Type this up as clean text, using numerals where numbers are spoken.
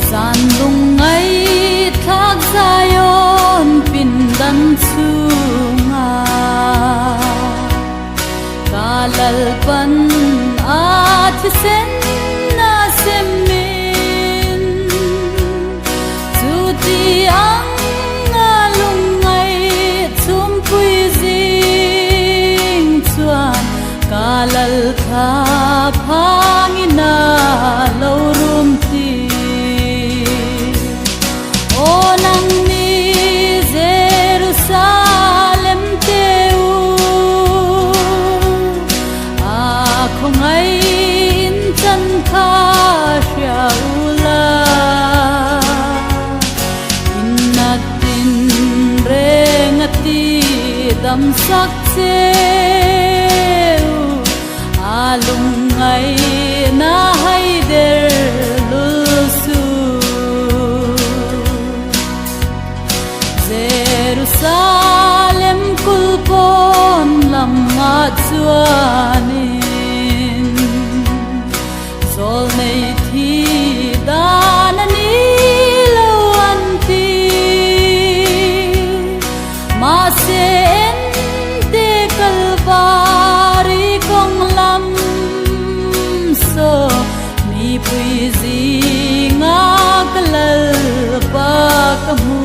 Gian lung ngay thác Zion pindan chunga kalalpan at sen na semin tuti ang lung ngay tumpui zing chuan kalal kha phangina lorum ti Jerusalem teu ako ngayon chan ka siyaula inatin rengati damsak teu alung ngay na haider lusu Jerusalem kulpon lama chuanin zol nei thi danani lo anti ma se ente kalvari kong lam so mi pui zi nga kalal pa kamu